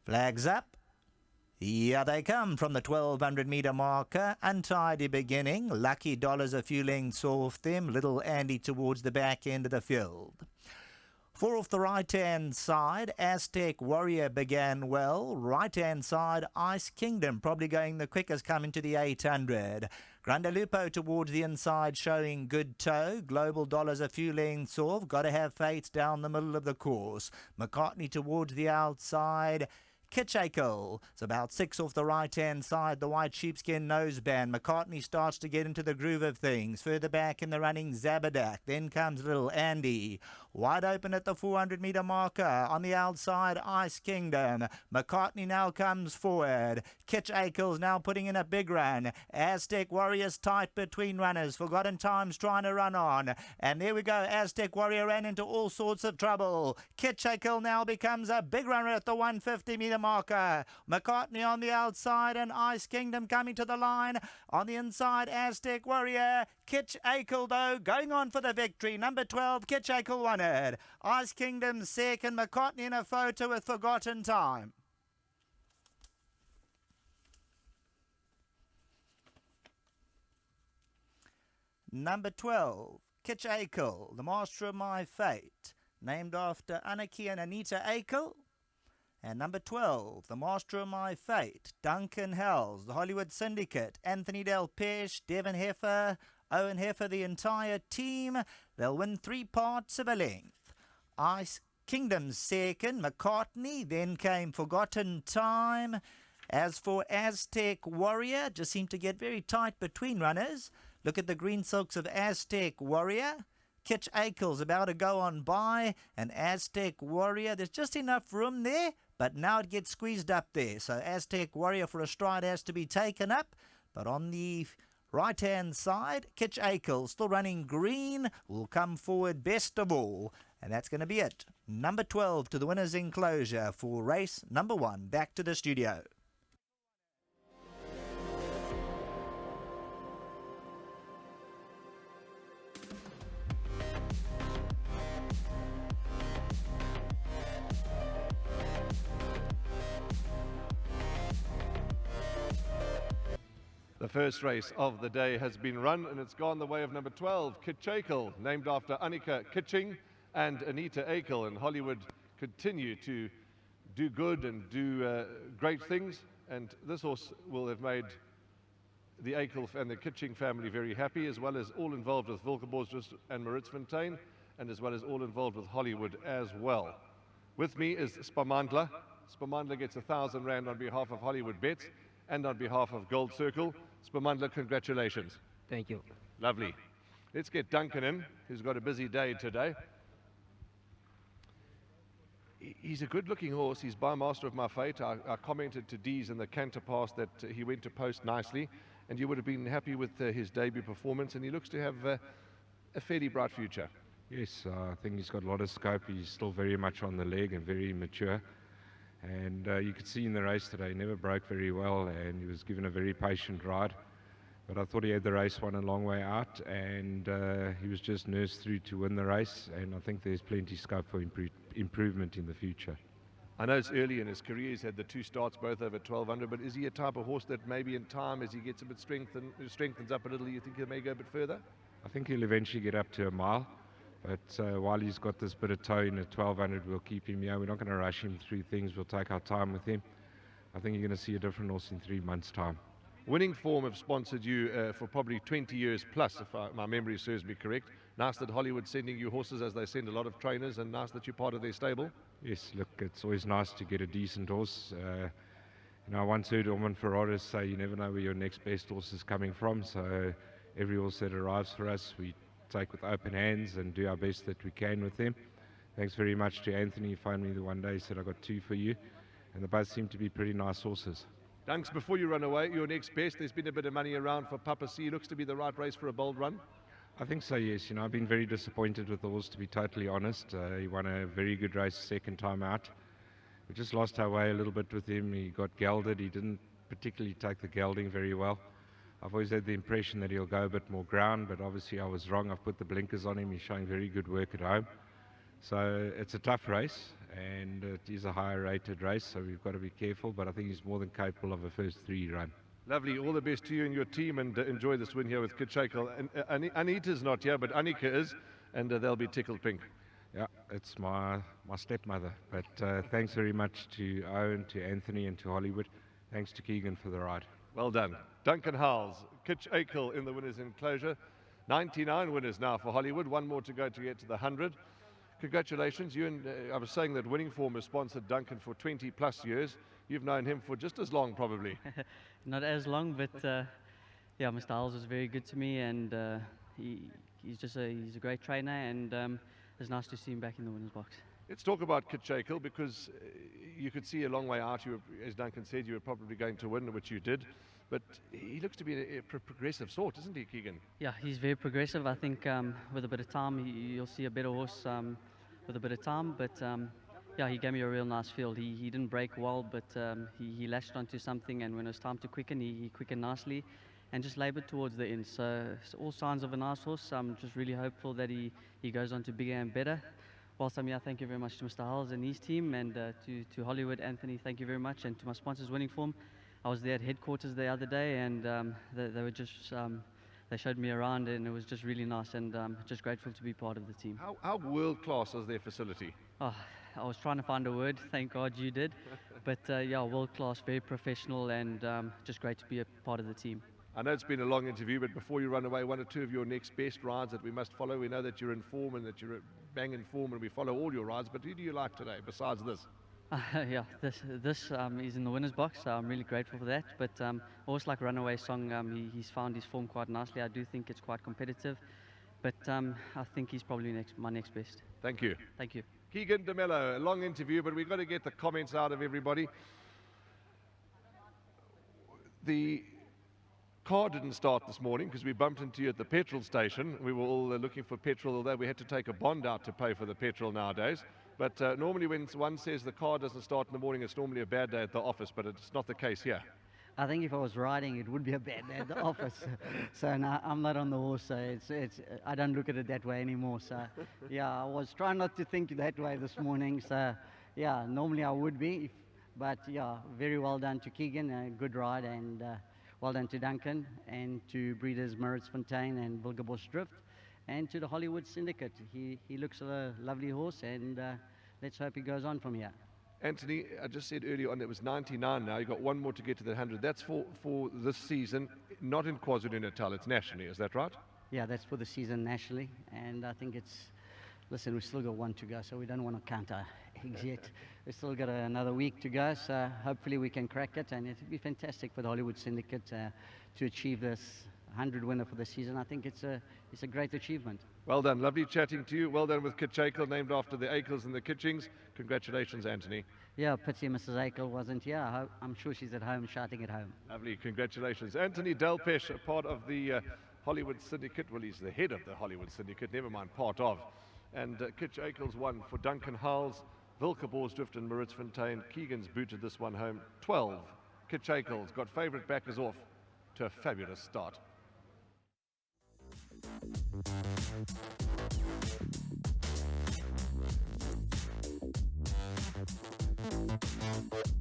Flags up. Here they come from the 1200-metre marker. Untidy beginning. Lucky Dollars a few lengths off them. Little Andy towards the back end of the field. 4 off the right-hand side, Aztec Warrior began well. Right-hand side, Ice Kingdom probably going the quickest, coming to the 800. Grandalupo towards the inside showing good toe. Global Dollars a few lengths off. Got to have faith down the middle of the course. McCartney towards the outside. KITCHAKAL. It's about 6 off the right-hand side, the white sheepskin noseband. McCartney starts to get into the groove of things. Further back in the running, Zabadak. Then comes little Andy. Wide open at the 400-metre marker. On the outside, Ice Kingdom. McCartney now comes forward. KITCHAKAL's now putting in a big run. Aztec Warriors tight between runners. Forgotten Times trying to run on. And there we go. Aztec Warrior ran into all sorts of trouble. KITCHAKAL now becomes a big runner at the 150-metre marker. McCartney on the outside and Ice Kingdom coming to the line. On the inside, Aztec Warrior. KITCHAKAL, though, going on for the victory. Number 12, KITCHAKAL won it. Ice Kingdom second. McCartney in a photo with Forgotten Time. Number 12, KITCHAKAL, the master of my fate, named after Aniki and Anita Akel. And number 12, the master of my fate, Duncan Hells, the Hollywood Syndicate, Anthony Del Pesh, Devon Heffer, Owen Heffer, the entire team. They'll win 3 parts of a length. Ice Kingdom second, McCartney, then came Forgotten Time. As for Aztec Warrior, just seemed to get very tight between runners. Look at the green silks of Aztec Warrior. KITCHAKAL's about to go on by, and Aztec Warrior, there's just enough room there, but now it gets squeezed up there. So Aztec Warrior for a stride has to be taken up. But on the right-hand side, KITCHAKAL still running green, will come forward best of all. And that's going to be it. Number 12 to the winner's enclosure for race number 1. Back to the studio. The first race of the day has been run, and it's gone the way of number 12, KITCHAKAL, named after Annika Kitching and Anita Akel. And Hollywood continue to do good and do great things, and this horse will have made the Akel and the Kitching family very happy, as well as all involved with Wilkeborst and Maritzfontein, and as well as all involved with Hollywood as well. With me is Spamandla. Spamandla gets 1,000 Rand on behalf of Hollywoodbets and on behalf of Gold Circle. Spamandla, congratulations. Thank you. Lovely. Let's get Duncan in, who's got a busy day today. He's a good-looking horse. He's by Master of My Fate. I commented to Dees in the canter pass that he went to post nicely, and you would have been happy with his debut performance, and he looks to have a fairly bright future. Yes, I think he's got a lot of scope. He's still very much on the leg and very mature. And you could see in the race today, he never broke very well, and he was given a very patient ride. But I thought he had the race won a long way out, and he was just nursed through to win the race, and I think there's plenty scope for improvement in the future. I know it's early in his career, he's had the 2 starts both over 1200, but is he a type of horse that maybe in time, as he gets a bit strengthens up a little, you think he may go a bit further? I think he'll eventually get up to a mile. But while he's got this bit of toe in at 1200, we'll keep him here. We're not going to rush him through things. We'll take our time with him. I think you're going to see a different horse in 3 months' time. Winning Form have sponsored you for probably 20 years plus, if my memory serves me correct. Nice that Hollywood's sending you horses, as they send a lot of trainers, and nice that you're part of their stable. Yes, look, it's always nice to get a decent horse. I once heard Orman Ferraris say you never know where your next best horse is coming from. So every horse that arrives for us, we take with open hands and do our best that we can with them. Thanks very much to Anthony. He phoned me the one day, he said, I got 2 for you. And they both seem to be pretty nice horses. Dunks, before you run away, your next best, there's been a bit of money around for Papa C. Looks to be the right race for a bold run. I think so, yes. I've been very disappointed with the horse, to be totally honest. He won a very good race second time out. We just lost our way a little bit with him. He got gelded. He didn't particularly take the gelding very well. I've always had the impression that he'll go a bit more ground, but obviously I was wrong. I've put the blinkers on him. He's showing very good work at home. So it's a tough race, and it is a higher rated race, so we've got to be careful, but I think he's more than capable of a first 3 run. Lovely. All the best to you and your team, and enjoy this win here with KITCHAKAL. And Anita's not here, but Anika is, and they'll be tickled pink. Yeah, it's my stepmother, but thanks very much to Owen, to Anthony, and to Hollywood. Thanks to Keegan for the ride. Well done. Duncan Howells, KITCHAKAL in the winners' enclosure. 99 winners now for Hollywood, 1 more to go to get to the 100. Congratulations. You and I was saying that Winning Form has sponsored Duncan for 20 plus years. You've known him for just as long, probably. Not as long, but yeah, Mr. Howells was very good to me, and he's a great trainer, and it's nice to see him back in the winner's box. Let's talk about KITCHAKAL, because you could see a long way out. As Duncan said, you were probably going to win, which you did. But he looks to be a progressive sort, isn't he, Keegan? Yeah, he's very progressive. I think with a bit of time, you'll see a better horse with a bit of time. But yeah, he gave me a real nice field. He didn't break well, but he latched onto something, and when it was time to quicken, he quickened nicely and just laboured towards the end. So all signs of a nice horse. I'm just really hopeful that he goes on to bigger and better. Whilst I'm here, thank you very much to Mr. Howells and his team, and to Hollywood, Anthony, thank you very much, and to my sponsors, Winning Form. I was there at headquarters the other day, and they were just they showed me around, and it was just really nice, and just grateful to be part of the team. How world class is their facility? Oh, I was trying to find a word. Thank God you did. But yeah, world class, very professional, and just great to be a part of the team. I know it's been a long interview, but before you run away, 1 or 2 of your next best rides that we must follow. We know that you're in form and that you're bang in form, and we follow all your rides. But who do you like today besides this? Yeah, this is in the winner's box, so I'm really grateful for that. But also like Runaway Song, he's found his form quite nicely. I do think it's quite competitive, but I think he's probably my next best. Thank you. Thank you. Keegan de Mello, a long interview, but we've got to get the comments out of everybody. The car didn't start this morning because we bumped into you at the petrol station. We were all looking for petrol, although we had to take a bond out to pay for the petrol nowadays. But normally when one says the car doesn't start in the morning, it's normally a bad day at the office, but it's not the case here. I think if I was riding, it would be a bad day at the office. So no, I'm not on the horse, so I don't look at it that way anymore. So yeah, I was trying not to think that way this morning. So yeah, normally I would be, but yeah, very well done to Keegan, a good ride, and well done to Duncan, and to breeders Mauritsfontein and Wilgerbos Drift, and to the Hollywood Syndicate. He looks a lovely horse, and let's hope he goes on from here. Anthony, I just said earlier on it was 99 now. You've got 1 more to get to the 100. That's for this season, not in KwaZulu-Natal. It's nationally, is that right? Yeah, that's for the season nationally, and I think listen, we still got 1 to go, so we don't want to count our eggs yet. We've still got another week to go, so hopefully we can crack it, and it'd be fantastic for the Hollywood Syndicate to achieve this 100 winner for the season. I think it's a great achievement. Well done. Lovely chatting to you. Well done with KITCHAKAL, named after the Akels and the Kitchings. Congratulations, Anthony. Yeah, pity Mrs. Akel wasn't here. I'm sure she's at home shouting at home. Lovely. Congratulations. Anthony Delpesh, part of the Hollywood Syndicate. Well, he's the head of the Hollywood Syndicate, never mind part of. And KITCHAKAL's won for Duncan Howells, Wilgerbos Drift and Mauritsfontein. Keegan's booted this one home. 12. KITCHAKAL's got favourite backers off to a fabulous start. Thank you.